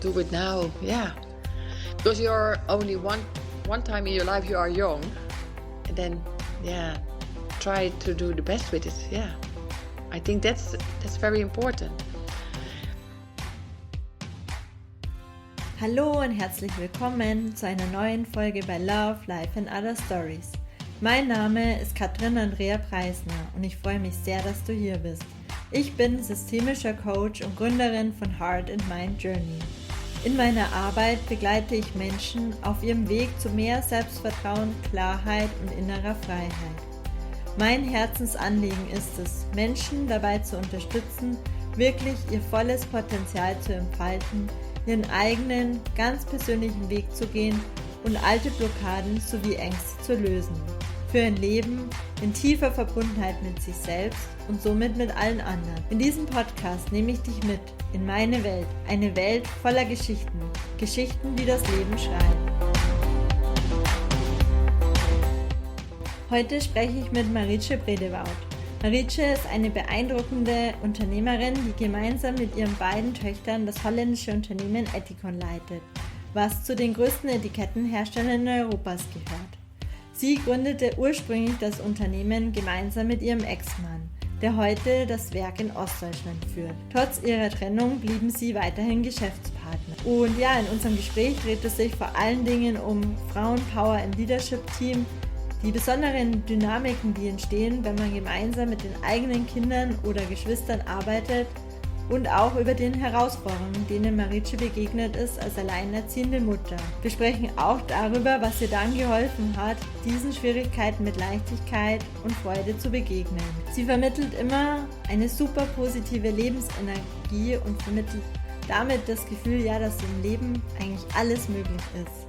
do it now. Yeah, because you're only one time in your life you are young, and then try to do the best with it. Yeah, I think that's very important. Hallo und herzlich willkommen zu einer neuen Folge bei Love, Life and Other Stories. Mein Name ist Katrin Andrea Preisner und ich freue mich sehr, dass du hier bist. Ich bin systemischer Coach und Gründerin von Heart and Mind Journey. In meiner Arbeit begleite ich Menschen auf ihrem Weg zu mehr Selbstvertrauen, Klarheit und innerer Freiheit. Mein Herzensanliegen ist es, Menschen dabei zu unterstützen, wirklich ihr volles Potenzial zu entfalten, ihren eigenen, ganz persönlichen Weg zu gehen und alte Blockaden sowie Ängste zu lösen. Für ein Leben in tiefer Verbundenheit mit sich selbst und somit mit allen anderen. In diesem Podcast nehme ich dich mit in meine Welt, eine Welt voller Geschichten, Geschichten, die das Leben schreibt. Heute spreche ich mit Marietje Bredewoud. Marietje ist eine beeindruckende Unternehmerin, die gemeinsam mit ihren beiden Töchtern das holländische Unternehmen Etikon leitet, was zu den größten Etikettenherstellern Europas gehört. Sie gründete ursprünglich das Unternehmen gemeinsam mit ihrem Ex-Mann, der heute das Werk in Ostdeutschland führt. Trotz ihrer Trennung blieben sie weiterhin Geschäftspartner. Und in unserem Gespräch dreht es sich vor allen Dingen um Frauenpower im Leadership-Team, die besonderen Dynamiken, die entstehen, wenn man gemeinsam mit den eigenen Kindern oder Geschwistern arbeitet und auch über den Herausforderungen, denen Marietje begegnet ist als alleinerziehende Mutter. Wir sprechen auch darüber, was ihr dann geholfen hat, diesen Schwierigkeiten mit Leichtigkeit und Freude zu begegnen. Sie vermittelt immer eine super positive Lebensenergie und vermittelt damit das Gefühl, dass im Leben eigentlich alles möglich ist.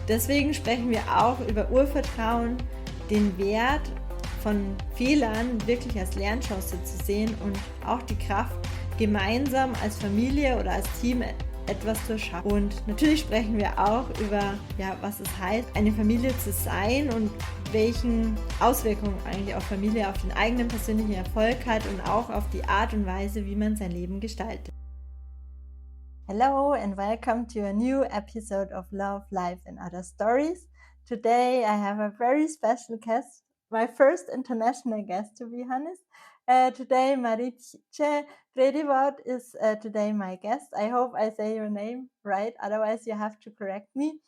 Deswegen sprechen wir auch über Urvertrauen, den Wert von Fehlern wirklich als Lernchance zu sehen und auch die Kraft, gemeinsam als Familie oder als Team etwas zu schaffen. Und natürlich sprechen wir auch über, was es heißt, eine Familie zu sein und welchen Auswirkungen eigentlich auch Familie auf den eigenen persönlichen Erfolg hat und auch auf die Art und Weise, wie man sein Leben gestaltet. Hello and welcome to a new episode of Love, Life and Other Stories. Today I have a very special guest, my first international guest to be honest. Today Marietje Bredewoud is today my guest. I hope I say your name right, otherwise you have to correct me.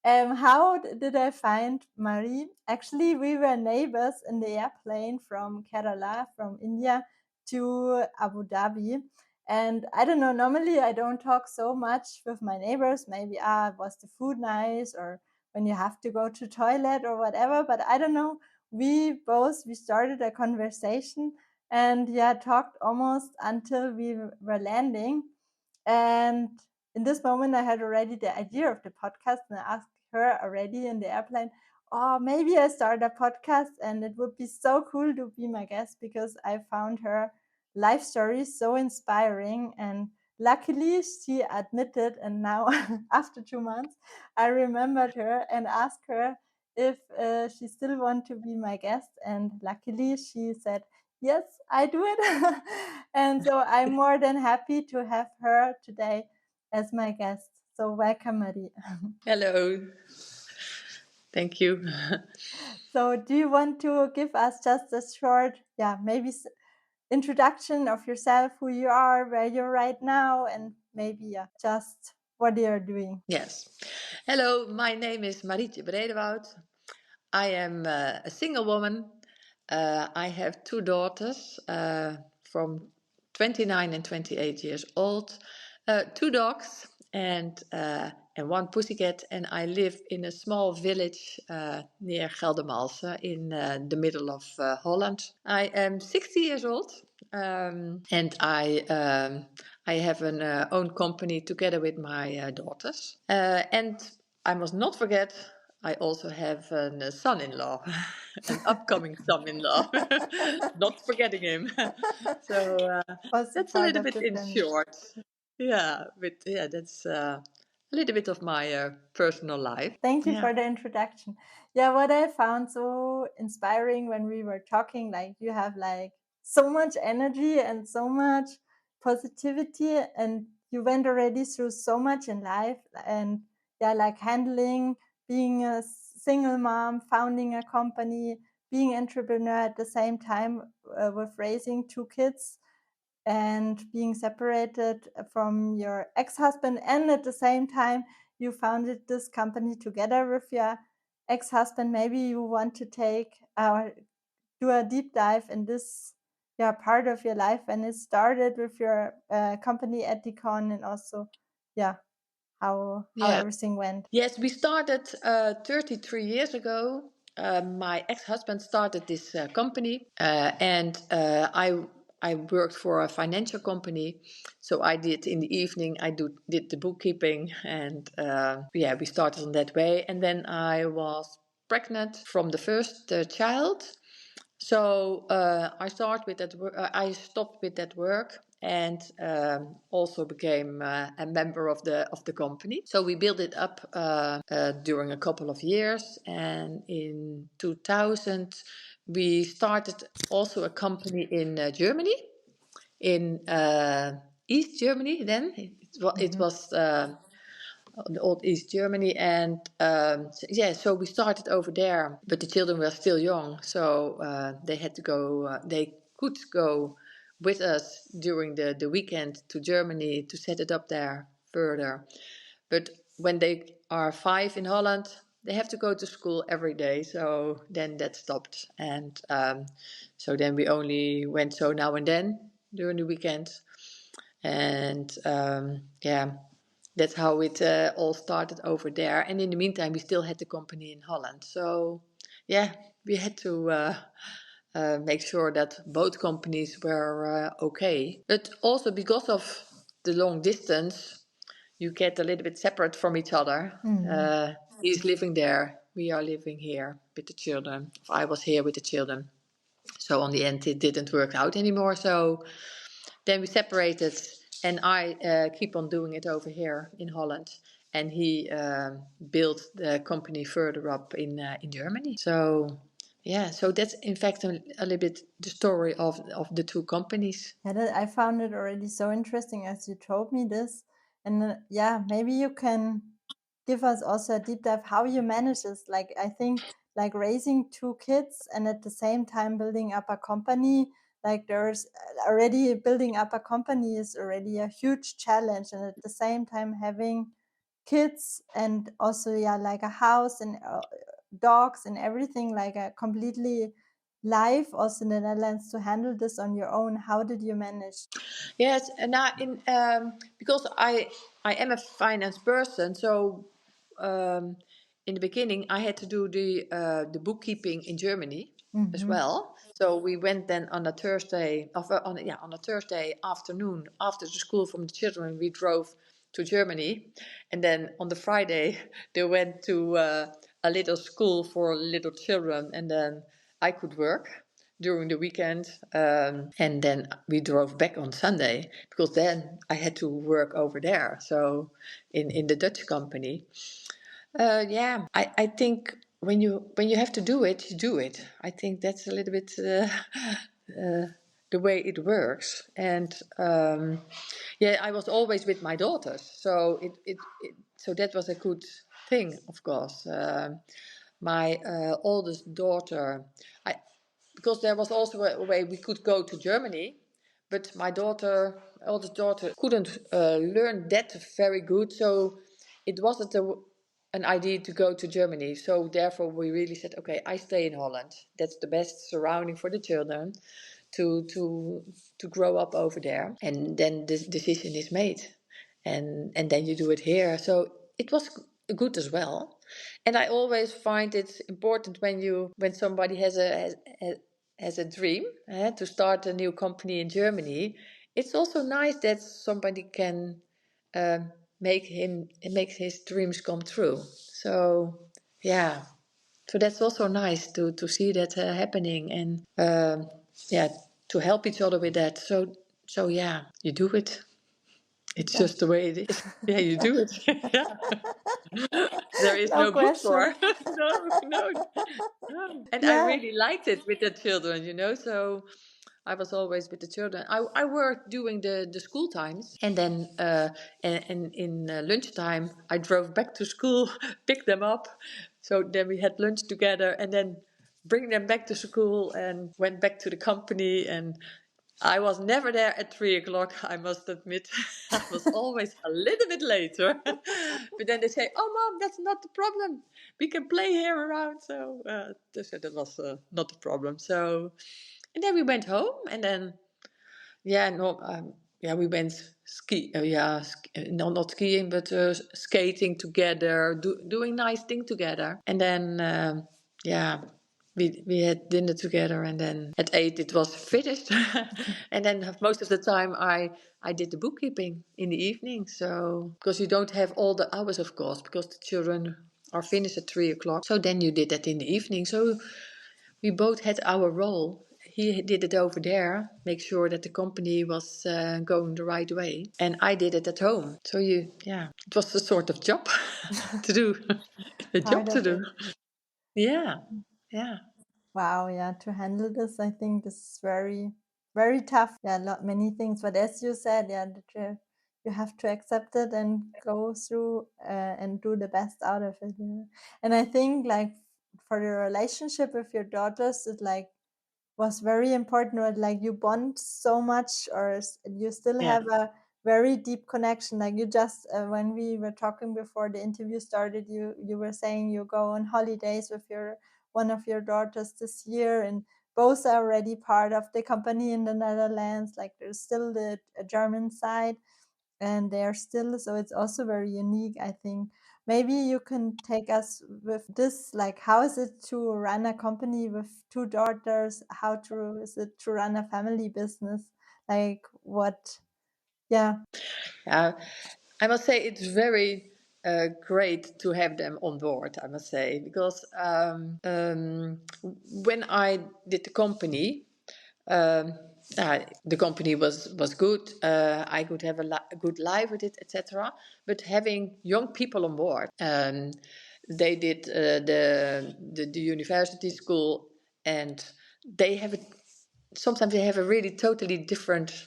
How did I find Marie? Actually, we were neighbors in the airplane from Kerala, from India to Abu Dhabi. And I don't know, normally I don't talk so much with my neighbors. Maybe, was the food nice, or when you have to go to toilet or whatever. But I don't know, we started a conversation and talked almost until we were landing. And in this moment, I had already the idea of the podcast, and I asked her already in the airplane, maybe I start a podcast, and it would be so cool to be my guest because I found her life story so inspiring. And luckily she admitted, and now after 2 months I remembered her and asked her if she still want to be my guest, and luckily she said yes, I do it. And so I'm more than happy to have her today as my guest. So welcome, Marie. Hello. Thank you. So do you want to give us just a short, maybe introduction of yourself, who you are, where you're right now, and maybe just what you're doing? Yes. Hello, my name is Marietje Bredewoud. I am a single woman. I have 2 daughters from 29 and 28 years old, 2 dogs, and 1 pussycat. And I live in a small village near Geldermalsen in the middle of Holland. I am 60 years old, and I have an own company together with my daughters. And I must not forget, I also have a son-in-law, an upcoming son-in-law. Not forgetting him. So that's a little bit in short. That's a little bit of my personal life. Thank you for the introduction. What I found so inspiring when we were talking, like you have like so much energy and so much positivity, and you went already through so much in life, and like handling, being a single mom, founding a company, being entrepreneur at the same time, with raising 2 kids and being separated from your ex-husband, and at the same time you founded this company together with your ex-husband. Maybe you want to take do a deep dive in this part of your life when it started with your company Ethicon, and also how Yeah. everything went. Yes, we started 33 years ago. My ex-husband started this company, and I worked for a financial company. So I did in the evening. Did the bookkeeping, and we started on that way. And then I was pregnant from the first child. So I started with that. I stopped with that work, and also became a member of the company. So we built it up during a couple of years, and in 2000 we started also a company in Germany, in East Germany. Then it was. The old East Germany, and so we started over there, but the children were still young, so they had to go. They could go with us during the weekend to Germany to set it up there further, but when they are 5 in Holland, they have to go to school every day. So then that stopped, and so then we only went so now and then during the weekend, and that's how it all started over there. And in the meantime, we still had the company in Holland. So, we had to make sure that both companies were okay. But also because of the long distance, you get a little bit separate from each other. He's living there. We are living here with the children. I was here with the children. So on the end, it didn't work out anymore. So then we separated, and I keep on doing it over here in Holland. And he built the company further up in Germany. So so that's in fact a little bit the story of the two companies. I found it already so interesting as you told me this, and maybe you can give us also a deep dive how you manage this. Like, I think, like, raising 2 kids and at the same time building up a company, like, there's already building up a company is already a huge challenge, and at the same time having kids and also like a house and dogs and everything, like a completely life also in the Netherlands, to handle this on your own. How did you manage? Yes, and now because I am a finance person, so in the beginning I had to do the bookkeeping in Germany as well. So we went then on a Thursday on a Thursday afternoon after the school from the children. We drove to Germany, and then on the Friday they went to a little school for little children, and then I could work during the weekend, and then we drove back on Sunday because then I had to work over there. So in the Dutch company, I think when you have to do it, you do it. I think that's a little bit the way it works. And I was always with my daughters, so so that was a good thing, of course. My oldest daughter, because there was also a way we could go to Germany, but my oldest daughter, couldn't learn that very good, so it wasn't an idea to go to Germany. So therefore, we really said, okay, I stay in Holland. That's the best surrounding for the children to grow up over there, and then the decision is made, and then you do it here. So it was good as well. And I always find it important when somebody has a dream to start a new company in Germany. It's also nice that somebody can make his dreams come true. So so that's also nice to see that happening, and to help each other with that. So you do it. It's just the way it is. Yeah, you do it. There is No no book question. for. No. And I Yeah. really liked it with the children, So I was always with the children. I worked during the school times, and then and in lunchtime I drove back to school, picked them up. So then we had lunch together, and then bring them back to school, and went back to the company. And I was never there at 3 o'clock, I must admit. I was always a little bit later. But then they say, "Oh, Mom, that's not the problem. We can play here around." So they said that was not the problem. So, and then we went home, and then yeah, no, yeah, we went no, not skiing, but skating together, doing nice thing together, and then yeah, we had dinner together, and then at 8 it was finished, and then most of the time I did the bookkeeping in the evening, so because you don't have all the hours, of course, because the children are finished at 3 o'clock, so then you did that in the evening, so we both had our role. He did it over there, make sure that the company was going the right way, and I did it at home. So it was a sort of job to do, a Part job to of do. it. Yeah, yeah, Wow, yeah, to handle this, I think this is very, very tough. Yeah, many things, but as you said, yeah, that you have to accept it and go through and do the best out of it. Yeah. And I think like for your relationship with your daughters, it like was very important, or like you bond so much, or you still yeah. have a very deep connection. Like you just when we were talking before the interview started, you were saying you go on holidays with your one of your daughters this year, and both are already part of the company in the Netherlands. Like there's still the German side, and they are still, so it's also very unique, I think. Maybe you can take us with this, like how is it to run a company with two daughters? How to is it to run a family business? Like what? Yeah. I must say it's very great to have them on board. I must say because when I did the company, um, the company was good. I could have a good life with it, etc. But having young people on board, they did the university school, and they have sometimes they have a really totally different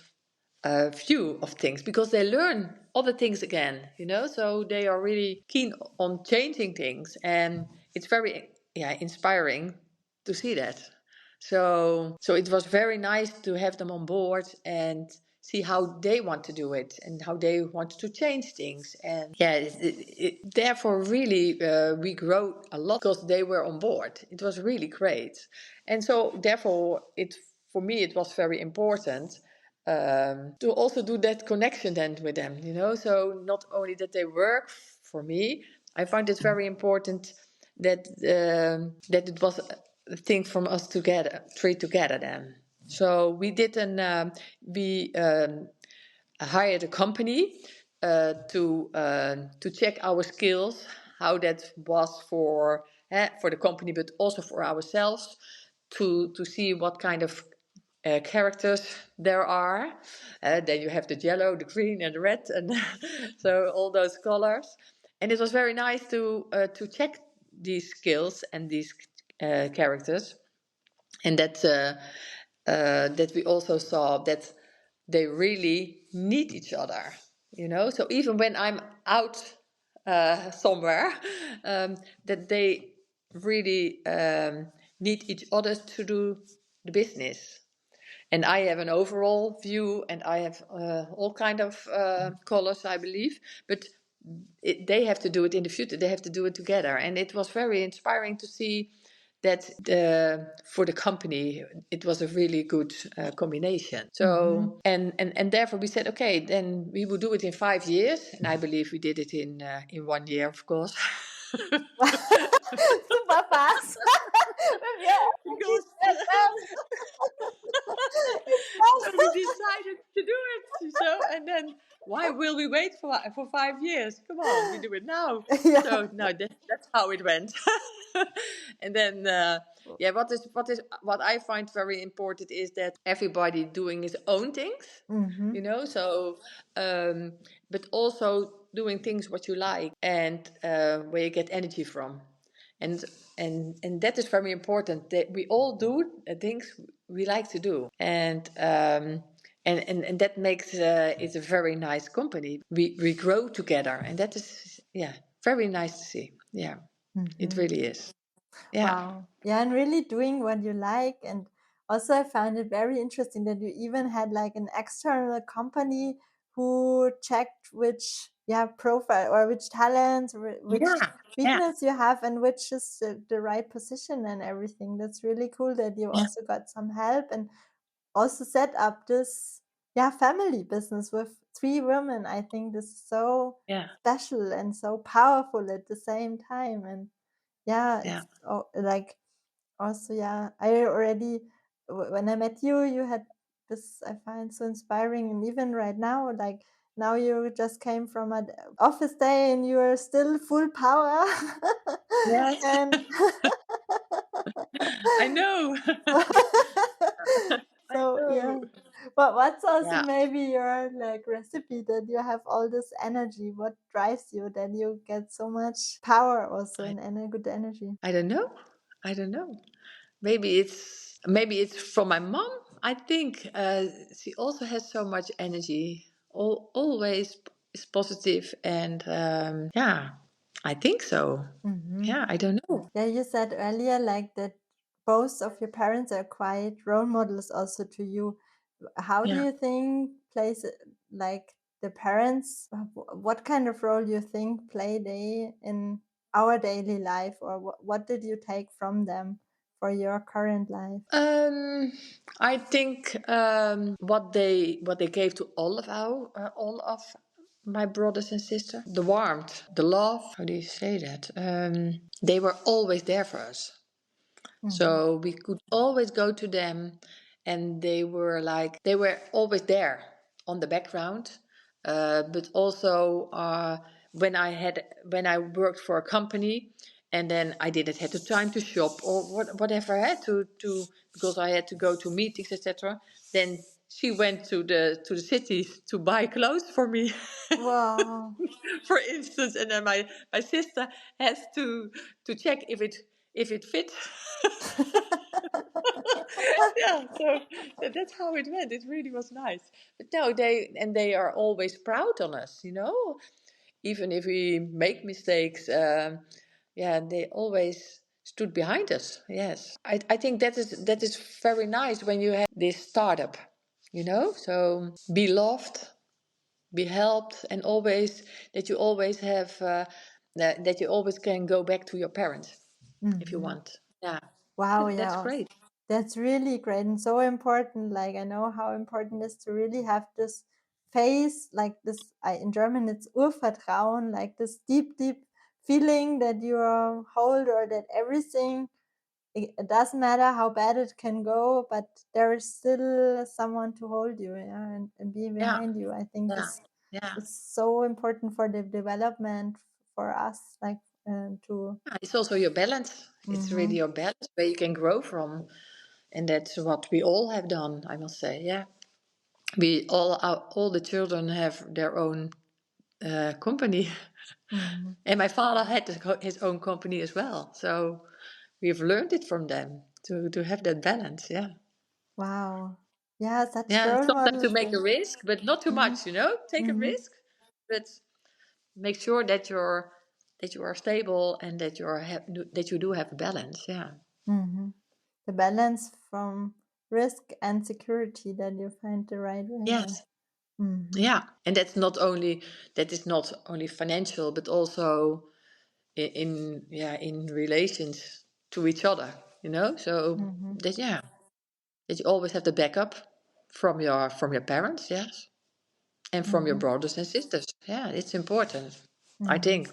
view of things because they learn other things again, so they are really keen on changing things, and it's very inspiring to see that. So it was very nice to have them on board and see how they want to do it and how they want to change things. And therefore really we grow a lot because they were on board. It was really great. And so therefore for me it was very important to also do that connection then with them, so not only that they work for me. I find it very important that it was a thing from us together, three together then. So we did we hired a company to check our skills, how that was for the company, but also for ourselves, to see what kind of characters there are. Then you have the yellow, the green, and the red, and so all those colors. And it was very nice to check these skills and these characters, and that we also saw that they really need each other. So even when I'm out somewhere, that they really need each other to do the business. And I have an overall view, and I have all kind of colors, I believe. But they have to do it in the future. They have to do it together. And it was very inspiring to see that for the company, it was a really good combination. So, and therefore we said, okay, then we will do it in 5 years. And I believe we did it in 1 year, of course. Super fast. Yeah, Because it's so we decided to do it. So, and then why will we wait for 5 years? Come on, we do it now. yeah. So no, that's how it went. And then what I find very important is that everybody doing his own things. Mm-hmm. So but also doing things what you like and where you get energy from. and and that is very important, that we all do things we like to do, and that makes it a very nice company. We grow together, and that is, yeah, very nice to see. Yeah, it Mm-hmm. really is. Yeah, Wow. Yeah, and really doing what you like. And also, I found it very interesting that you even had like an external company who checked which, yeah, profile or which talents, which yeah, yeah, weakness you have, and which is the right position and everything. That's really cool that you yeah, also got some help and also set up this, yeah, family business with three women. I think this is so yeah, special and so powerful at the same time. And yeah, yeah, it's like also, yeah, I already, when I met you, you had this, I find so inspiring. And even right now, like now you just came from an office day and you are still full power. yes. And I know. I so, know. yeah. But what's also Yeah, maybe your like recipe that you have all this energy? What drives you that you get so much power also I, and good energy? I don't know. I don't know. Maybe it's from my mom. I think she also has so much energy. Always is positive, and yeah, I think so. Mm-hmm. Yeah, I don't know. Yeah, you said earlier like that both of your parents are quite role models also to you. How do Yeah. you think plays like the parents, what kind of role you think play they in our daily life, or what did you take from them for your current life? I think what they gave to all of my brothers and sisters, the warmth, the love. How do you say that? They were always there for us. Mm-hmm. So we could always go to them, and they were always there on the background. But also when I worked for a company, and then I didn't have the time to shop or whatever I had to because I had to go to meetings, etc. Then she went to the cities to buy clothes for me. Wow. For instance, and then my sister has to check if it fit. Yeah, so that's how it went. It really was nice. But no, they are always proud on us, even if we make mistakes. Yeah, they always stood behind us. Yes, I think that is very nice when you have this startup. So be loved, be helped, and always that you always have that you always can go back to your parents if you Mm-hmm. want. Yeah, Wow, that's yeah. great. That's really great and so important. Like I know how important it is to really have this face, like this. In German, it's Urvertrauen, like this deep, deep feeling that you are hold or that everything. It doesn't matter how bad it can go, but there is still someone to hold you, yeah, and be Yeah, behind you. I think yeah, this yeah. is so important for the development for us, like to. Yeah, it's also your balance. It's really Mhm. your balance where you can grow from, and that's what we all have done. I must say, yeah. All the children have their own company, Mhm. and my father had his own company as well. So we've learned it from them to have that balance. Yeah, Wow. Yeah, such yeah. role Sometimes to models. make a risk, but not too Mhm. much. Take a Mhm. risk, but make sure that you are stable and that you do have a balance. Yeah. Mhm. The balance from risk and security that you find the right way. Yeah. Yes. Mhm. Yeah, and that is not only financial, but also in relations to each other. So Mhm. that you always have the backup from your parents, yes, and from your Mhm. brothers and sisters. Yeah, it's important. I Mhm. think.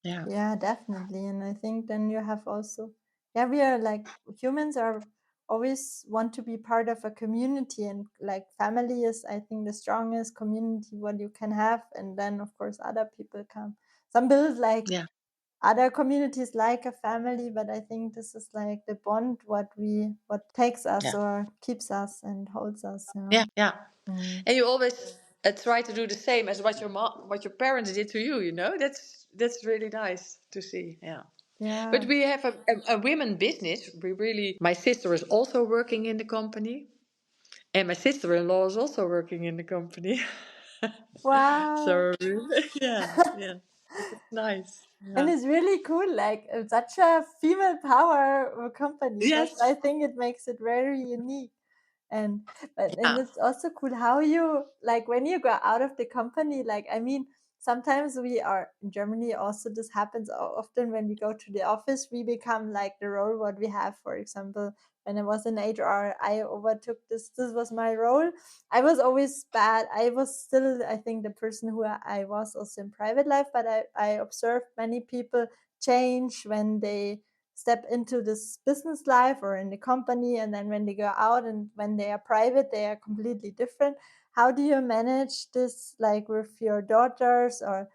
Yeah, Yeah, definitely. And I think then you have also, yeah, we are like humans are always want to be part of a community, and like family is, I think, the strongest community what you can have. And then of course other people come. Some build like yeah, other communities like a family, but I think this is like the bond what takes us yeah, or keeps us and holds us. yeah, yeah. Mm. And you always try to do the same as what your parents did to you. That's really nice to see. Yeah. But Yeah. we have a women business. We really. My sister is also working in the company, and my sister-in-law is also working in the company. Wow. So yeah, yeah, it's nice. And Yeah. it's really cool, like such a female power company. That's, I Yes. think it makes it very unique. And and Yeah. it's also cool how you, like, when you go out of the company, like, I mean, sometimes we are in Germany also, this happens often when we go to the office, we become like the role what we have. For example, when I was in HR, I overtook this was my role. I was always bad. I was still, I think, the person who I was also in private life, but I observed many people change when they step into this business life or in the company, and then when they go out and when they are private, they are completely different. How do you manage this, like with your daughters, or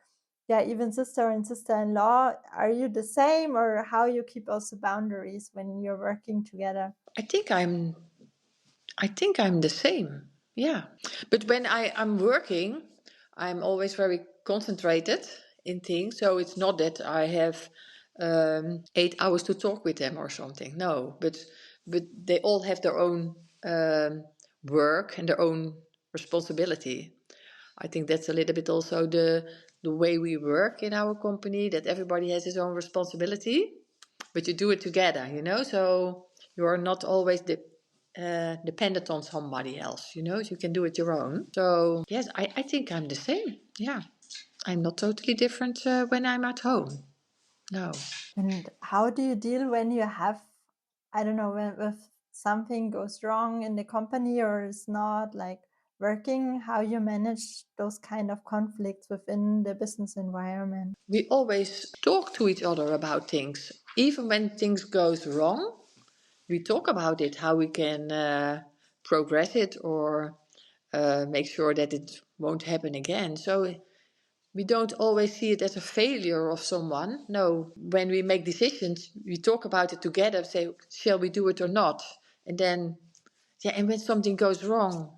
yeah, even sister and sister-in-law? Are you the same, or how you keep also boundaries when you're working together? I think I'm. I think I'm the same. Yeah. But when I'm working, I'm always very concentrated in things. So it's not that I have 8 hours to talk with them or something. No, but they all have their own work and their own responsibility. I think that's a little bit also the way we work in our company. That everybody has his own responsibility, but you do it together. So you are not always dependent on somebody else. You can do it your own. So yes, I think I'm the same. Yeah, I'm not totally different when I'm at home. No. And how do you deal when you have, I don't know, when if something goes wrong in the company or is not like working, how you manage those kind of conflicts within the business environment? We always talk to each other about things, even when things goes wrong. We talk about it, how we can progress it or make sure that it won't happen again. So we don't always see it as a failure of someone. No, when we make decisions, we talk about it together, say, shall we do it or not? And then, yeah, and when something goes wrong,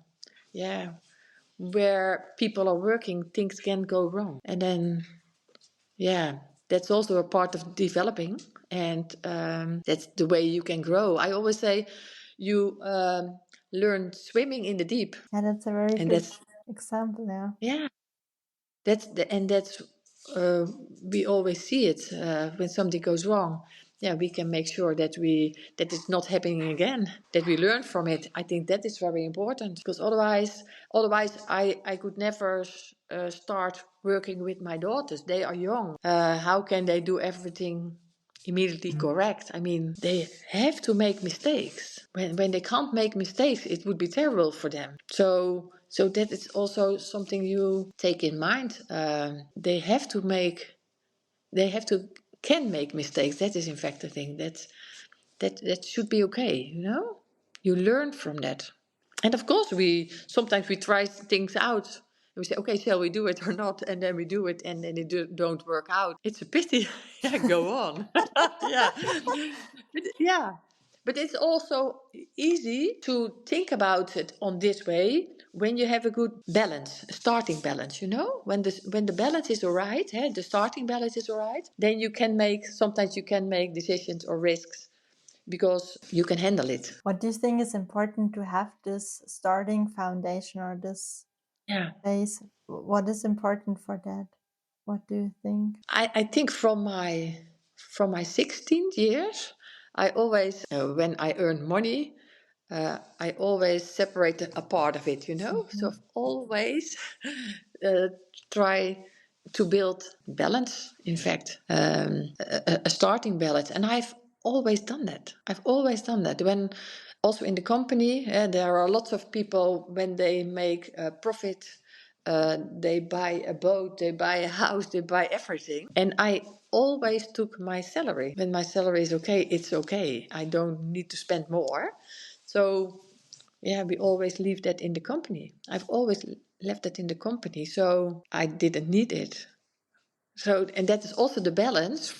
yeah, where people are working, things can go wrong. And then, yeah, that's also a part of developing. And that's the way you can grow. I always say you learn swimming in the deep. Yeah, that's a very And good that's, example. Yeah. yeah, that's we always see it when something goes wrong. Yeah, we can make sure that it's not happening again. That we learn from it. I think that is very important because otherwise I could never start working with my daughters. They are young. How can they do everything immediately correct? I mean, they have to make mistakes. When they can't make mistakes, it would be terrible for them. So that is also something you take in mind. They have to can make mistakes. That is in fact the thing. That should be okay. You learn from that. And of course, we sometimes we try things out. And we say, okay, shall we do it or not? And then we do it, and then don't work out. It's a pity. Yeah, go on. Yeah, yeah. But it's also easy to think about it on this way when you have a good balance, a starting balance. When the balance is alright, the starting balance is alright, then sometimes you can make decisions or risks because you can handle it. What do you think is important to have this starting foundation or this Yeah. base? What is important for that? What do you think? I think from my 16th years, I always when I earn money, I always separate a part of it. So Mhm. I've always uh, try to build balance. In fact, a starting balance, and I've always done that. I've always done that when. Also in the company, there are lots of people when they make a profit, they buy a boat, they buy a house, they buy everything. And I always took my salary. When my salary is okay, it's okay. I don't need to spend more. So, yeah, we always leave that in the company. I've always left that in the company. So I didn't need it. So, and that is also the balance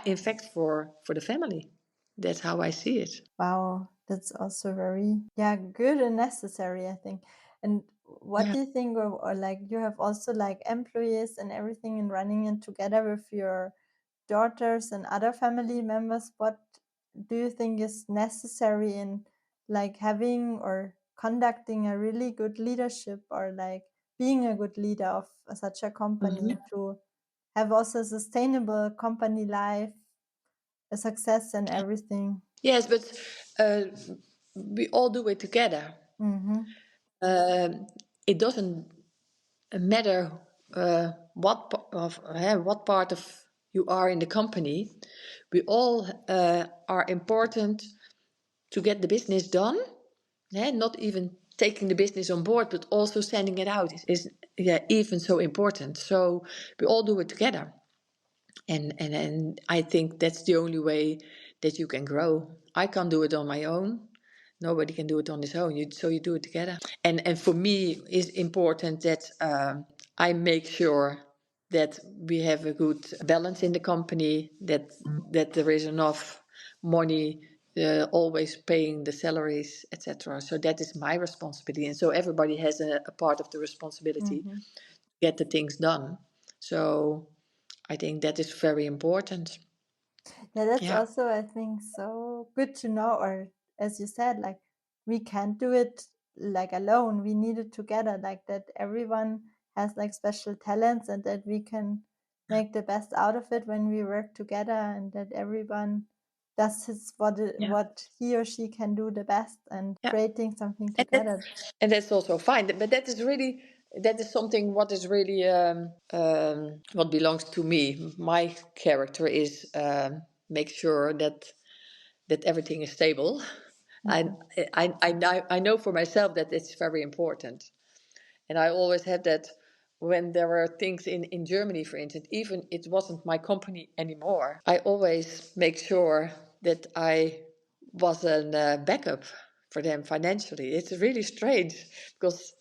in fact, for the family. That's how I see it. Wow, that's also very, yeah, good and necessary, I think. And what Yeah. do you think, or like you have also like employees and everything and running it together with your daughters and other family members, what do you think is necessary in like having or conducting a really good leadership, or like being a good leader of such a company, Mhm. to have also sustainable company life, a success and everything? Yes, but uh, we all do it together. Mm-hmm. Um, it doesn't matter what part of you are in the company. We all are important to get the business done. Not even taking the business on board, but also sending it out is even so important. So we all do it together. And I think that's the only way that you can grow. I can't do it on my own. Nobody can do it on his own. So you do it together. And for me, it's important that I make sure that we have a good balance in the company. That there is enough money, always paying the salaries, etc. So that is my responsibility. And so everybody has a part of the responsibility to Mm-hmm. get the things done. So I think that is very important. Yeah, that's Yeah. also, I think, so good to know. Or as you said, like we can't do it like alone. We need it together, like that everyone has like special talents and that we can make the best out of it when we work together, and that everyone does Yeah. what he or she can do the best, and Yeah. creating something And together. that's also fine. But that is something what is really what belongs to me. My character is make sure that everything is stable. I, Mm-hmm. I know for myself that it's very important. And I always had that when there were things in Germany, for instance, even it wasn't my company anymore. I always make sure that I was a backup for them financially. It's really strange because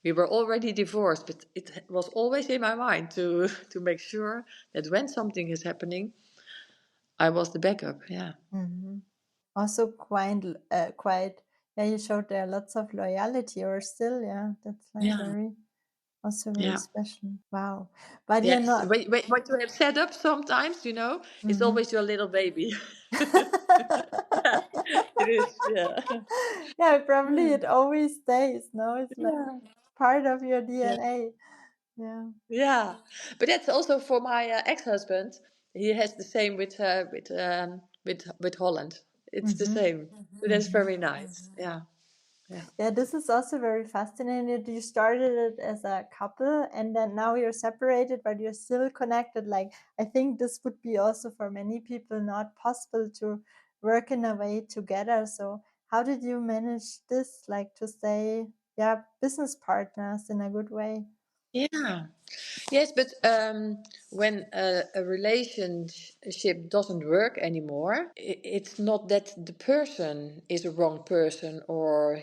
we were already divorced, but it was always in my mind to to make sure that when something is happening, I was the backup. Yeah, Mm-hmm. Also quite, yeah, you showed there lots of loyalty, or still, yeah, that's like yeah, very, also very yeah. special. Wow. But you're Yes, not. what you have set up sometimes, it's Mhm. always your little baby. Yeah, it is. Yeah, Yeah, probably it always stays, no? It's like yeah, part of your yeah, DNA. Yeah. yeah. But that's also for my ex-husband. He has the same with Holland. It's the Mm-hmm. same. So that's Mm-hmm. very nice. Yeah, yeah, Yeah, this is also very fascinating. You started it as a couple and then now you're separated, but you're still connected. Like, I think this would be also for many people not possible to work in a way together. So, how did you manage this, like to stay, yeah, business partners in a good way? yeah. Yes, but when a relationship doesn't work anymore, it's not that the person is a wrong person or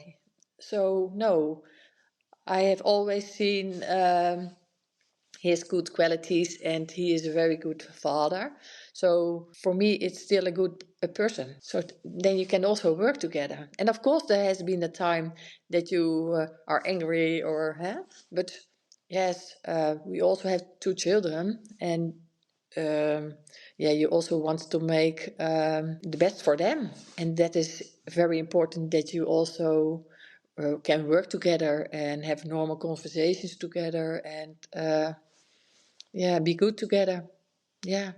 so. No, I have always seen his good qualities and he is a very good father. So for me, it's still a person. So then you can also work together. And of course, there has been a time that you are angry or, huh? But yes, we also have two children and yeah, you also want to make the best for them, and that is very important. That you also can work together and have normal conversations together, and yeah, be good together. Yeah,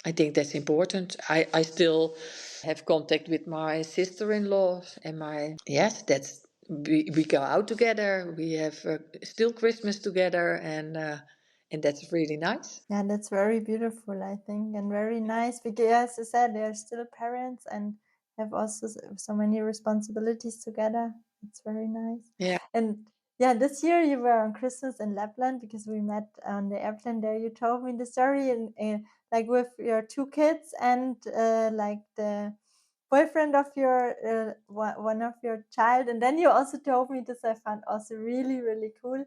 I think that's important. I still have contact with my sister-in-law and my yes, we go out together. We have still Christmas together, and that's really nice. Yeah, that's very beautiful, I think, and very nice because, as I said, they're still parents and have also so many responsibilities together. It's very nice. Yeah, And yeah, this year you were on Christmas in Lapland because we met on the airplane there. You told me the story, and like with your two kids and like the boyfriend of your one of your child, and then you also told me this, I found also really really cool,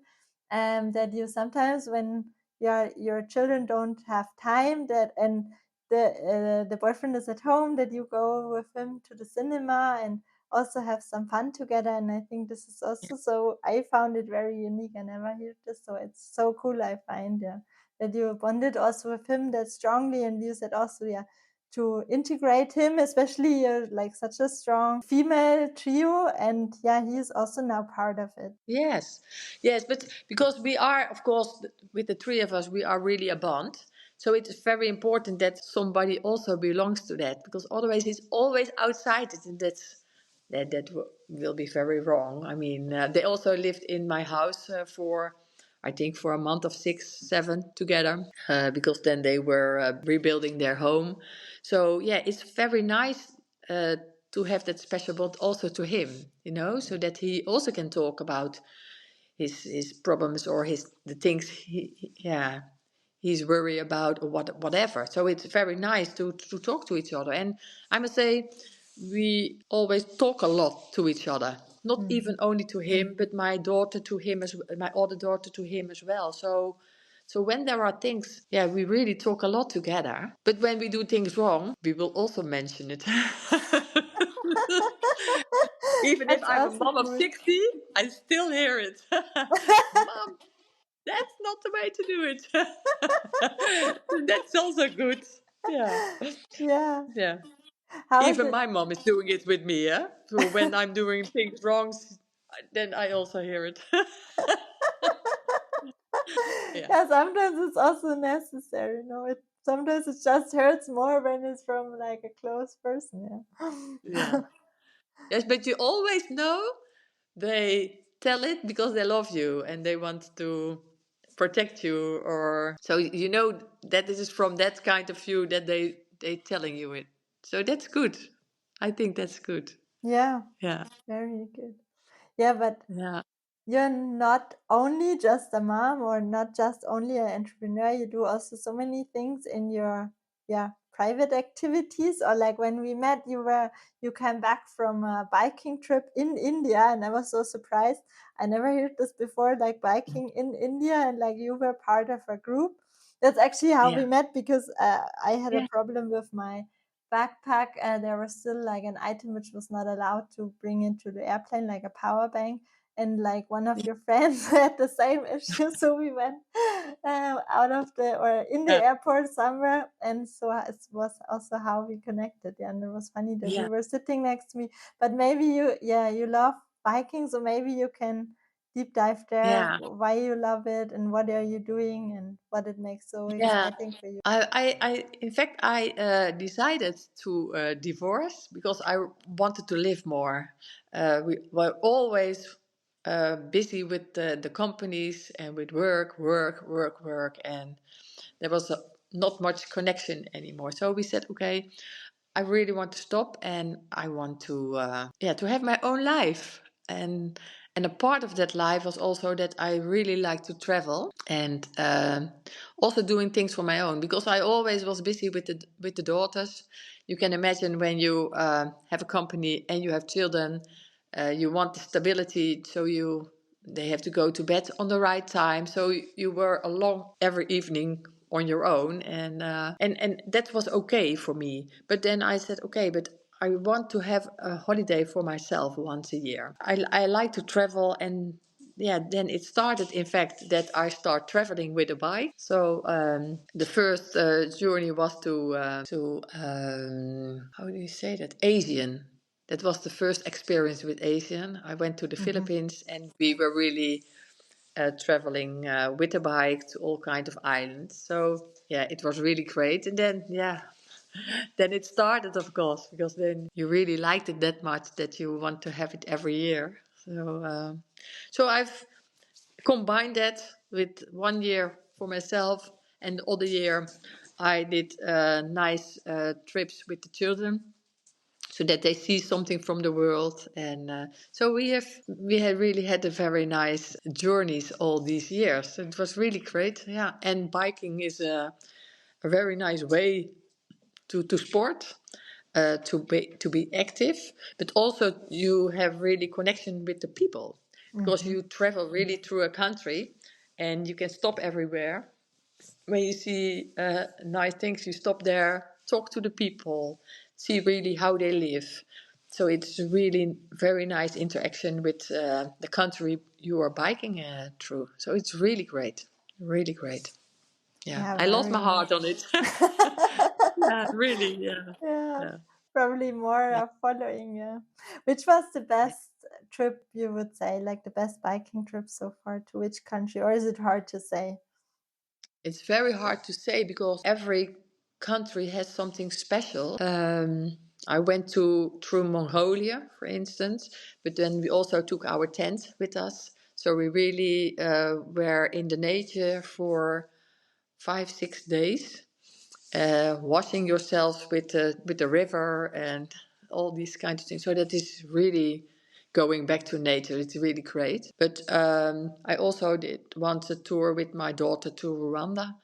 that you sometimes when your children don't have time, that and the boyfriend is at home, that you go with him to the cinema and also have some fun together. And I think this is also, so I found it very unique. I never heard this, so it's so cool, I find. Yeah, that you bonded also with him that strongly, and you said also, yeah, to integrate him, especially you're like such a strong female trio, and yeah, he is also now part of it. Yes, yes, but because we are, of course, with the three of us, we are really a bond. So it's very important that somebody also belongs to that, because otherwise it's always outside it, and will be very wrong. I mean, they also lived in my house for, I think, for a month of 6, 7 together, because then they were rebuilding their home. So yeah, it's very nice to have that special bond also to him, so that he also can talk about his problems or the things he's worried about, or whatever. So it's very nice to talk to each other. And I must say, we always talk a lot to each other. Not even only to him, but my daughter to him my other daughter to him as well. So when there are things, we really talk a lot together. But when we do things wrong, we will also mention it. Even if That's I'm a also mom of cool. 60, I still hear it. Mom, that's not the way to do it. That's also good. Yeah. Yeah. Yeah. How is Even it? my mom is doing it with me, yeah? So when I'm doing things wrong, then I also hear it. Yeah. Yeah, sometimes it's also necessary, it sometimes it just hurts more when it's from like a close person, yeah. Yeah. Yes, but you always know they tell it because they love you and they want to protect you, or so that this is from that kind of view that they telling you it. So that's good. I think that's good. Yeah, Yeah. very good. Yeah, but Yeah. you're not only just a mom or not just only an entrepreneur, you do also so many things in your private activities. Or like when we met, you came back from a biking trip in India, and I was so surprised. I never heard this before, like biking in India, and like you were part of a group. That's actually how we Yeah. met, because I had a Yeah. problem with my backpack. There was still like an item which was not allowed to bring into the airplane, like a power bank, and like one of your friends had the same issue, so we went out of or in the Yeah. airport somewhere, and so it was also how we connected. Yeah, and it was funny that you Yeah. were sitting next to me. But maybe you love biking, so maybe you can deep dive there, Yeah. why you love it and what are you doing and what it makes so Yeah. exciting for you. In fact, I decided to divorce because I wanted to live more. We were always busy with the companies and with work, and there was not much connection anymore. So we said, okay, I really want to stop, and I want to have my own life. And a part of that life was also that I really like to travel, and also doing things for my own, because I always was busy with the daughters. You can imagine when you have a company and you have children, you want the stability, so they have to go to bed on the right time. So you were along every evening on your own, and that was okay for me. But then I said, okay, but I want to have a holiday for myself once a year. I like to travel, and then it started, in fact, that I start traveling with a bike. So the first journey was to how do you say that, Asian. That was the first experience with Asian. I went to the Philippines, and we were really traveling with a bike to all kinds of islands. So yeah, it was really great. And then then it started, of course, because then you really liked it that much that you want to have it every year. So I've combined that with 1 year for myself, and the other year I did nice trips with the children, so that they see something from the world. And so we had really had a very nice journeys all these years. So it was really great. Yeah, and biking is a very nice way to sport, to be active, but also you have really connection with the people, because you travel really through a country, and you can stop everywhere. When you see nice things, you stop there, talk to the people, see really how they live. So it's really very nice interaction with the country you are biking through. So it's really great, really great. Yeah, Yeah, I lost very my nice. heart on it. Yeah, really. Yeah, Yeah, yeah, probably more yeah. following. Yeah. Which was the best trip you would say, like the best biking trip so far? To which country, or is it hard to say? It's very hard to say because every country has something special. I went through Mongolia, for instance, but then we also took our tent with us. So we really were in the nature for 5 6 days, washing yourself with the river and all these kinds of things. So that is really going back to nature. It's really great. But I also did once a tour with my daughter to Rwanda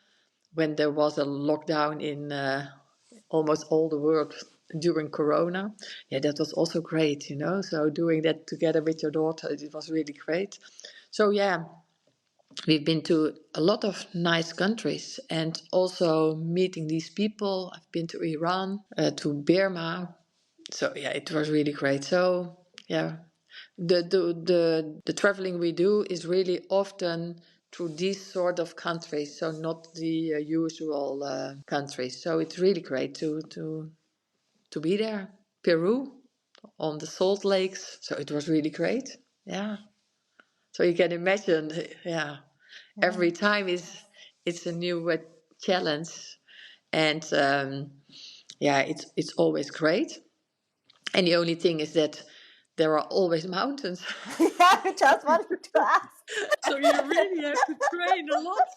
when there was a lockdown in almost all the world during Corona. Yeah, that was also great, you know. So doing that together with your daughter, it was really great. So yeah, we've been to a lot of nice countries and also meeting these people. I've been to Iran, to Burma. So yeah, it was really great. So yeah, the traveling we do is really often through these sort of countries, so not the usual countries. So it's really great to be there. Peru on the salt lakes. So it was really great. Yeah. So you can imagine, yeah, Yeah, every time is it's a new challenge, and yeah, it's always great. And the only thing is that there are always mountains, yeah. I just wanted to ask so you really have to train a lot.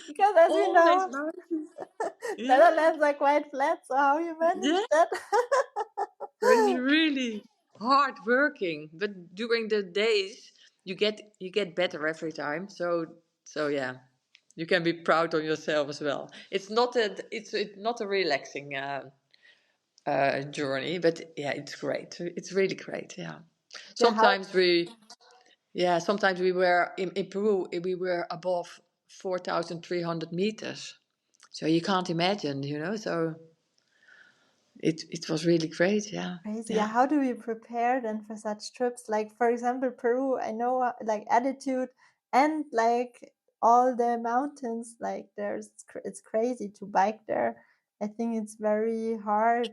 because, as we Always know, mountains. Yeah, Netherlands are quite flat. So how you manage yeah. that? So it's really hard working, but during the days you get better every time. So yeah, you can be proud on yourself as well. It's not a relaxing journey, but yeah, it's great. It's really great. Yeah. Yeah, how Sometimes we were in Peru. We were above 4,300 meters. So you can't imagine, you know. So it was really great. Yeah, crazy. Yeah, yeah. how do we prepare then for such trips? Like, for example, Peru, I know like altitude and like all the mountains, like it's crazy to bike there. I think it's very hard.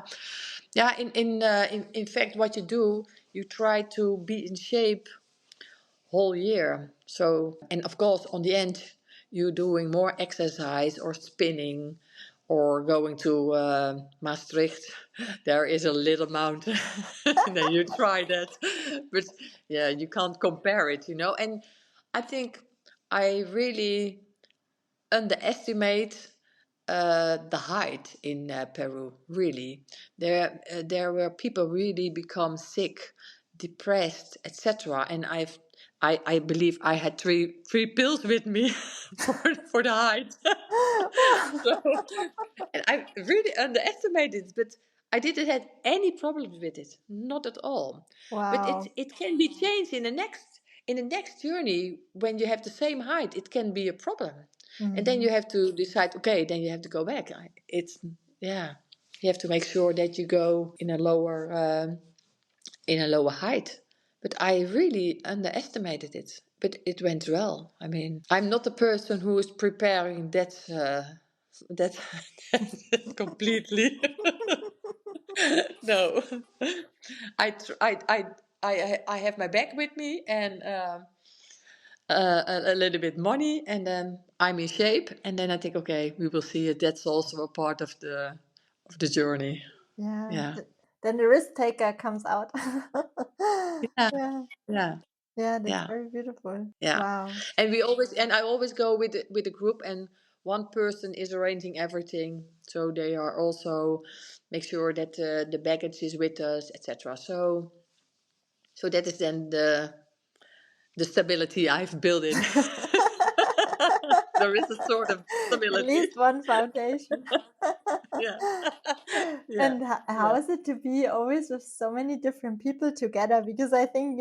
Yeah, in fact, what you do, you try to be in shape whole year. So, and of course, on the end, you're doing more exercise or spinning, or going to Maastricht. There is a little mountain, and then you try that. But yeah, you can't compare it, you know. And I think I really underestimate the height in Peru. Really, there were people really become sick, depressed, etc. And I believe I had three pills with me for the height. So, and I really underestimated it, but I didn't have any problems with it, not at all. But Wow. it can be changed in the next journey when you have the same height. It can be a problem, and then you Mhm. have to decide. Okay, then you have to go back. It's yeah. You have to make sure that you go in a lower height. But I really underestimated it. But it went well. I mean, I'm not the person who is preparing that completely. No, I have my bag with me and a little bit money, and then I'm in shape. And then I think, okay, we will see it. That's also a part of the journey. Yeah. Yeah, Then the risk taker comes out. yeah, Yeah. yeah, Yeah, that's yeah. very beautiful. Yeah, Wow. and I always go with a group, and one person is arranging everything, so they are also make sure that the baggage is with us, etc. So that is then the stability I've built in. There is a sort of At stability. least one foundation. Yeah, yeah, And how yeah. is it to be always with so many different people together? Because I think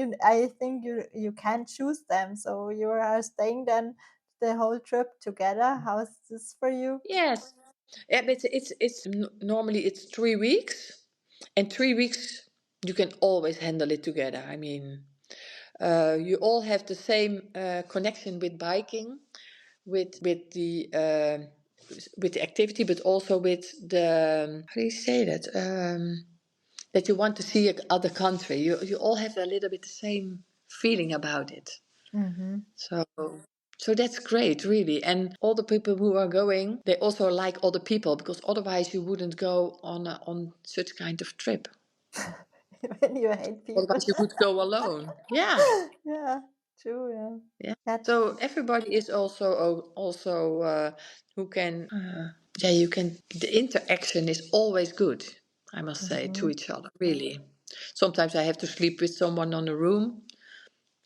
you can't choose them. So you are staying then the whole trip together. How is this for you? Yes, yeah, but normally it's 3 weeks, and 3 weeks you can always handle it together. I mean, you all have the same connection with biking, with the with the activity, but also with the, how do you say that? That you want to see other country. You all have a little bit the same feeling about it. Mm-hmm. So that's great, really. And all the people who are going, they also like other people, because otherwise you wouldn't go on such kind of trip. When you hate people. Otherwise you would go alone. Yeah, Yeah, true. Yeah. yeah. That. So everybody is also who can. Yeah, you can. The interaction is always good. I must say, to Mm-hmm. each other. Really. Sometimes I have to sleep with someone on a room.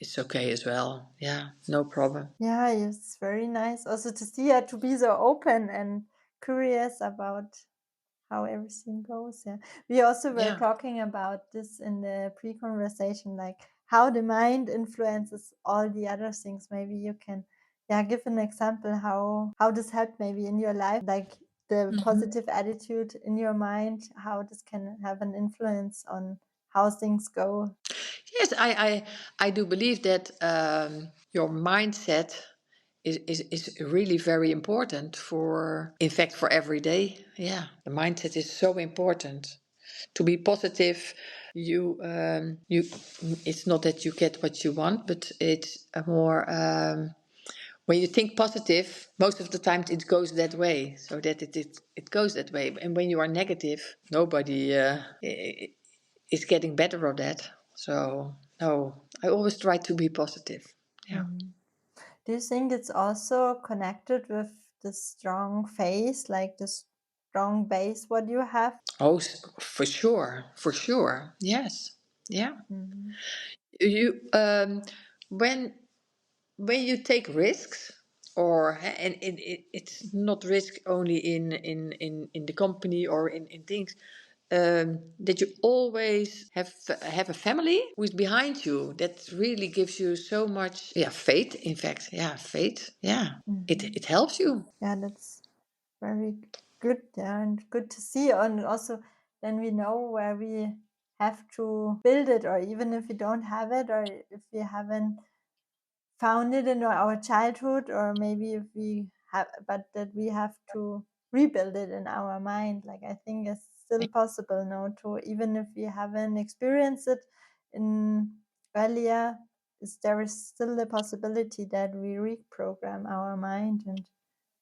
It's okay as well. Yeah, no problem. Yeah, it's very nice also to see her to be so open and curious about how everything goes. Yeah, we also were Yeah. talking about this in the pre-conversation, like how the mind influences all the other things. Maybe you can, yeah, give an example how this helped maybe in your life, like the Mhm. positive attitude in your mind, how this can have an influence on how things go. Yes, I do believe that your mindset is really very important for, in fact, for every day. Yeah, the mindset is so important. To be positive, you. It's not that you get what you want, but it's a more. When you think positive, most of the time it goes that way, so that it goes that way. And when you are negative, nobody is getting better of that. So no, I always try to be positive. Yeah. Mhm. Do you think it's also connected with the strong face, like the strong base what you have? Oh, for sure, for sure. Yes. Yeah. Mhm. You when when you take risks, or and it's not risk only in the company or in things, that you always have a family who's behind you, that really gives you so much, yeah, faith, in fact. Yeah, faith. Yeah, Mhm. it helps you. Yeah, that's very good. Yeah, and good to see. And also, then we know where we have to build it, or even if we don't have it, or if we haven't found it in our childhood, or maybe if we have, but that we have to rebuild it in our mind. Like I think it's still possible now to, even if we haven't experienced it in earlier, is there is still the possibility that we reprogram our mind and,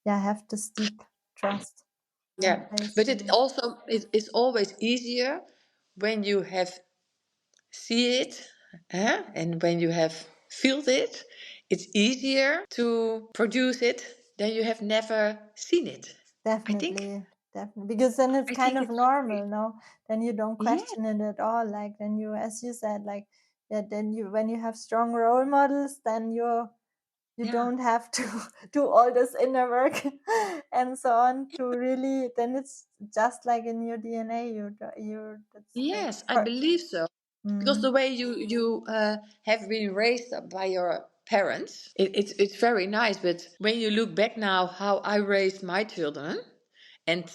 yeah, have this deep trust and Yeah, place but in it it. also it's always easier when you have see it, and when you have felt it. It's easier to produce it than you have never seen it. I think. Definitely, definitely, because then it's I kind think of it's very. normal, no? Then you don't Yeah, question it at all. Like then you, as you said, like, yeah, then you, when you have strong role models, then you yeah. don't have to do all this inner work and so on to really. Then it's just like in your DNA. You that's like Yes, I believe so. Because the mm, way you have been raised up by your parents, it's very nice. But when you look back now, how I raised my children, and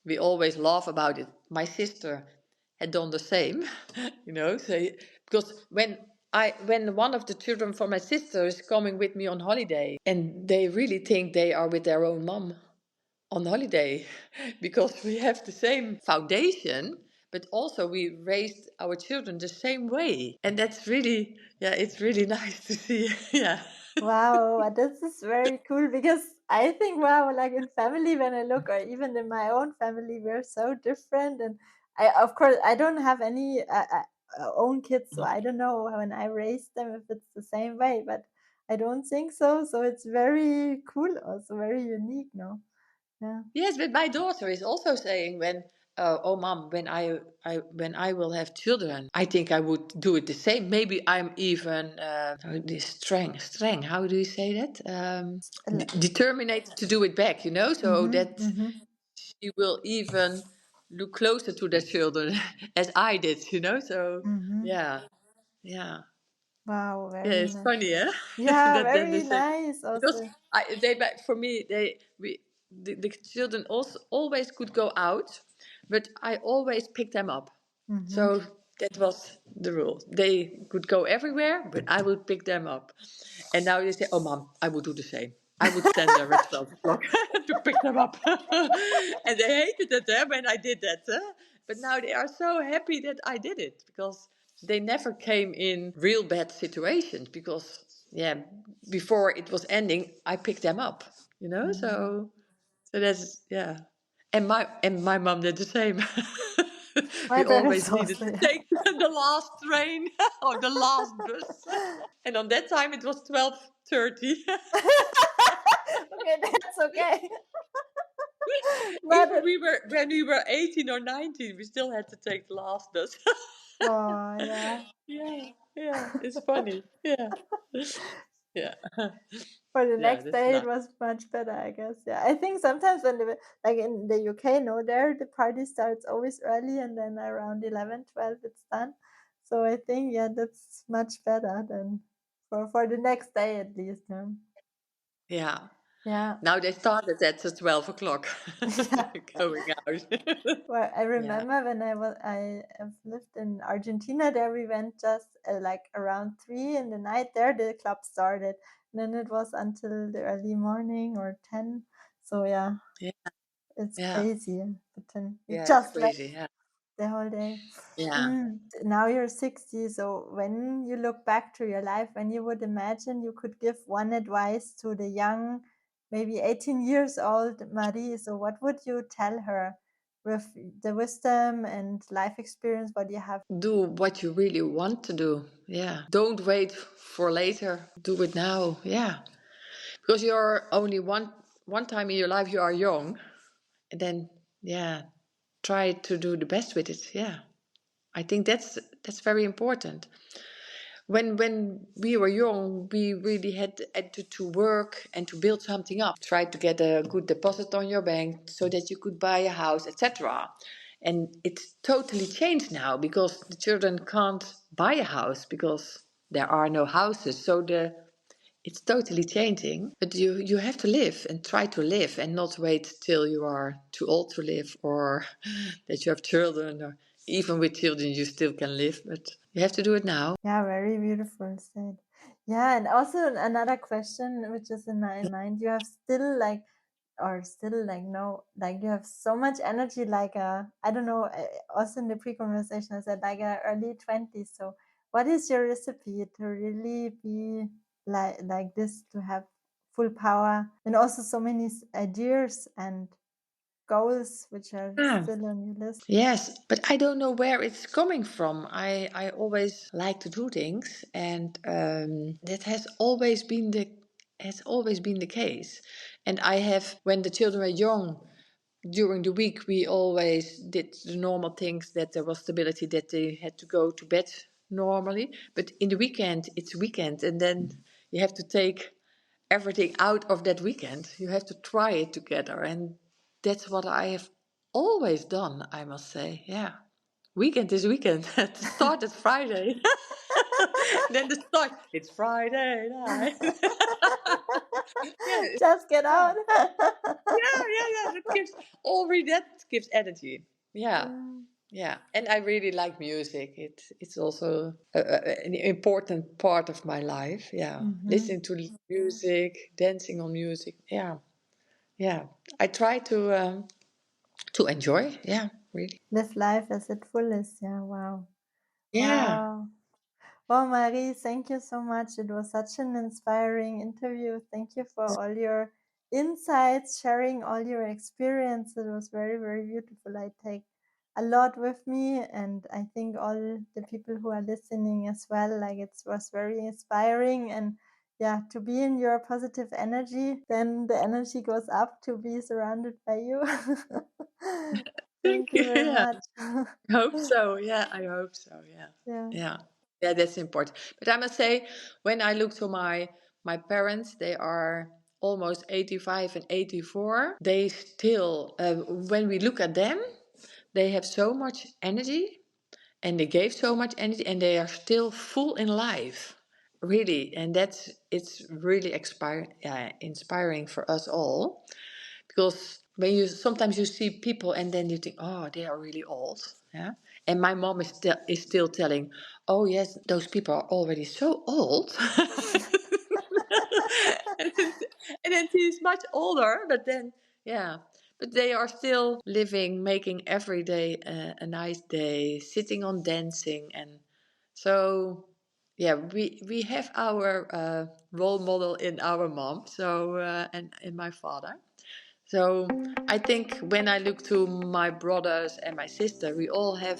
we always laugh about it. My sister had done the same, So because when one of the children from my sister is coming with me on holiday, and they really think they are with their own mom on holiday, because we have the same foundation, but also we raised our children the same way, and that's really, yeah, it's really nice to see. Yeah. wow, this is very cool because I think, wow, like in family, when I look, or even in my own family, we're so different. And I, of course, I don't have any own kids, so I don't know when I raise them if it's the same way, but I don't think so. So it's very cool, also very unique, no? Yeah, Yes, but my daughter is also saying, when oh mom, when I will have children, I think I would do it the same. Maybe I'm even this strong. How do you say that? Determined to do it back, so mm-hmm, that mm-hmm, she will even look closer to their children as I did, So mm-hmm. yeah, yeah, Wow, yeah. very It's nice. funny, yeah, Yeah, that they very say, nice. because Also, for me, the children also always could go out, but I always pick them up. mm-hmm. So that was the rule. They could go everywhere, but I would pick them up. And now they say, "Oh, mom, I will do the same." I would stand there at 12 o'clock to pick them up. And they hated it when I did that. But now they are so happy that I did it, because they never came in real bad situations. Because, before it was ending, I picked them up, So that's, yeah. And my mom did the same. My We dad is always needed also, to yeah. take the last train or the last bus. And on that time it was 12:30. Okay, that's okay. But Even when we were 18 or 19, we still had to take the last bus. oh yeah. Yeah, it's funny. Yeah, yeah, For the yeah, next that's day, it nice. was much better, I guess. Yeah, I think sometimes when like in the UK, no, there the party starts always early, and then around 11, 12, it's done. So I think, yeah, that's much better than for the next day at least. Yeah. Yeah. Now they started at 12 o'clock Yeah. going out. Well, I Yeah. remember when I have lived in Argentina. There we went just like around 3 in the night. There the club started, and then it was until the early morning or 10. So yeah, Yeah. it's Yeah. crazy. But then you Yeah, it's just went crazy. Yeah. the whole day. Yeah. Now you're 60. So when you look back to your life, when you would imagine you could give one advice to the young, maybe 18 years old Marie, so what would you tell her with the wisdom and life experience what you have? Do what you really want to do. Yeah. Don't wait for later. Do it now. Yeah. Because you're only one time in your life you are young, and then, yeah, try to do the best with it. Yeah. I think that's very important. When we were young, we really had to work and to build something up. Try to get a good deposit on your bank so that you could buy a house, etc. And it's totally changed now, because the children can't buy a house because there are no houses. So it's totally changing. But you have to live and try to live, and not wait till you are too old to live, or that you have children, or even with children you still can live. But you have to do it now. Yeah, very beautiful said. Yeah, and also another question which is in my mind, you have still like or still like no like you have so much energy, like I don't know, also in the pre-conversation I said like early 20s. So what is your recipe to really be like this, to have full power and also so many ideas and goals which are Yeah. still on your list? Yes, but I don't know where it's coming from. I always like to do things, and that has always been the case. And I have, when the children were young, during the week we always did the normal things, that there was stability, that they had to go to bed normally. But in the weekend, it's weekend, and then you have to take everything out of that weekend. You have to try it together, and that's what I have always done, I must say. Yeah, weekend is weekend. To start at Friday, then the start. It's Friday night. Yeah, Just get yeah, out. yeah. That gives energy. Yeah. Yeah. Yeah, and I really like music. It's also an important part of my life. Yeah, Mhm. listening to music, dancing on music. Yeah, yeah. I try to enjoy. Yeah, really. Live life as it full is. Yeah, wow. Yeah. Wow. Well, Marie, thank you so much. It was such an inspiring interview. Thank you for all your insights, sharing all your experience. It was very, very beautiful. I take a lot with me, and I think all the people who are listening as well. Like it was very inspiring, and yeah, to be in your positive energy, then the energy goes up to be surrounded by you. Thank Thank you you. very Yeah. much. I hope so. Yeah, I hope so. Yeah. Yeah. Yeah. Yeah, that's important. But I must say, when I look to my parents, they are almost 85 and 84. They still, when we look at them, they have so much energy, and they gave so much energy, and they are still full in life, really. And it's really inspiring for us all, because when you sometimes you see people and then you think, oh, they are really old. Yeah. And my mom is still telling, oh yes, those people are already so old. and, then, and then much older, but then, yeah. But they are still living, making every day a nice day, sitting on dancing. And so, yeah, we have our role model in our mom, so and in my father. So I think when I look to my brothers and my sister, we all have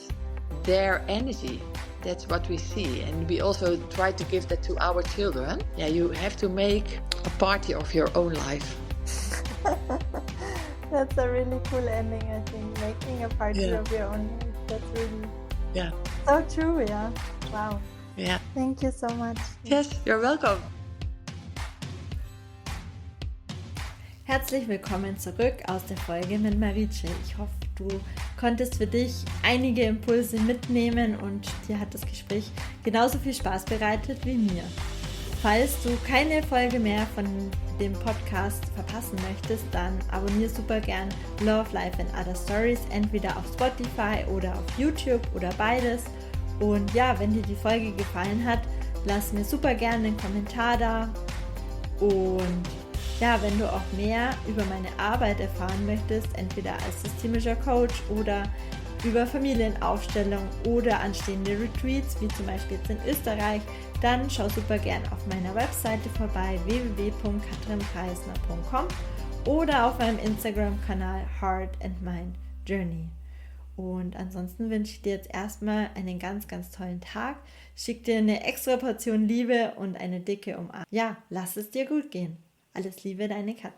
their energy. That's what we see. And we also try to give that to our children. Yeah, you have to make a party of your own life. That's a really cool ending, I think. Making a party of your own life. That's really so true, yeah. Wow. Yeah. Thank you so much. Yes, you're welcome. Herzlich willkommen zurück aus der Folge mit Marietje. Ich hoffe, du konntest für dich einige Impulse mitnehmen und dir hat das Gespräch genauso viel Spaß bereitet wie mir. Falls du keine Folge mehr von dem Podcast verpassen möchtest, dann abonniere super gern Love, Life and Other Stories, entweder auf Spotify oder auf YouTube oder beides. Und ja, wenn dir die Folge gefallen hat, lass mir super gerne einen Kommentar da. Und ja, wenn du auch mehr über meine Arbeit erfahren möchtest, entweder als systemischer Coach oder über Familienaufstellung oder anstehende Retreats, wie zum Beispiel jetzt in Österreich, dann schau super gern auf meiner Webseite vorbei, www.katrinpreisner.com oder auf meinem Instagram-Kanal Heart and Mind Journey. Und ansonsten wünsche ich dir jetzt erstmal einen ganz, ganz tollen Tag. Schick dir eine extra Portion Liebe und eine dicke Umarmung. Ja, lass es dir gut gehen. Alles Liebe, deine Katrin.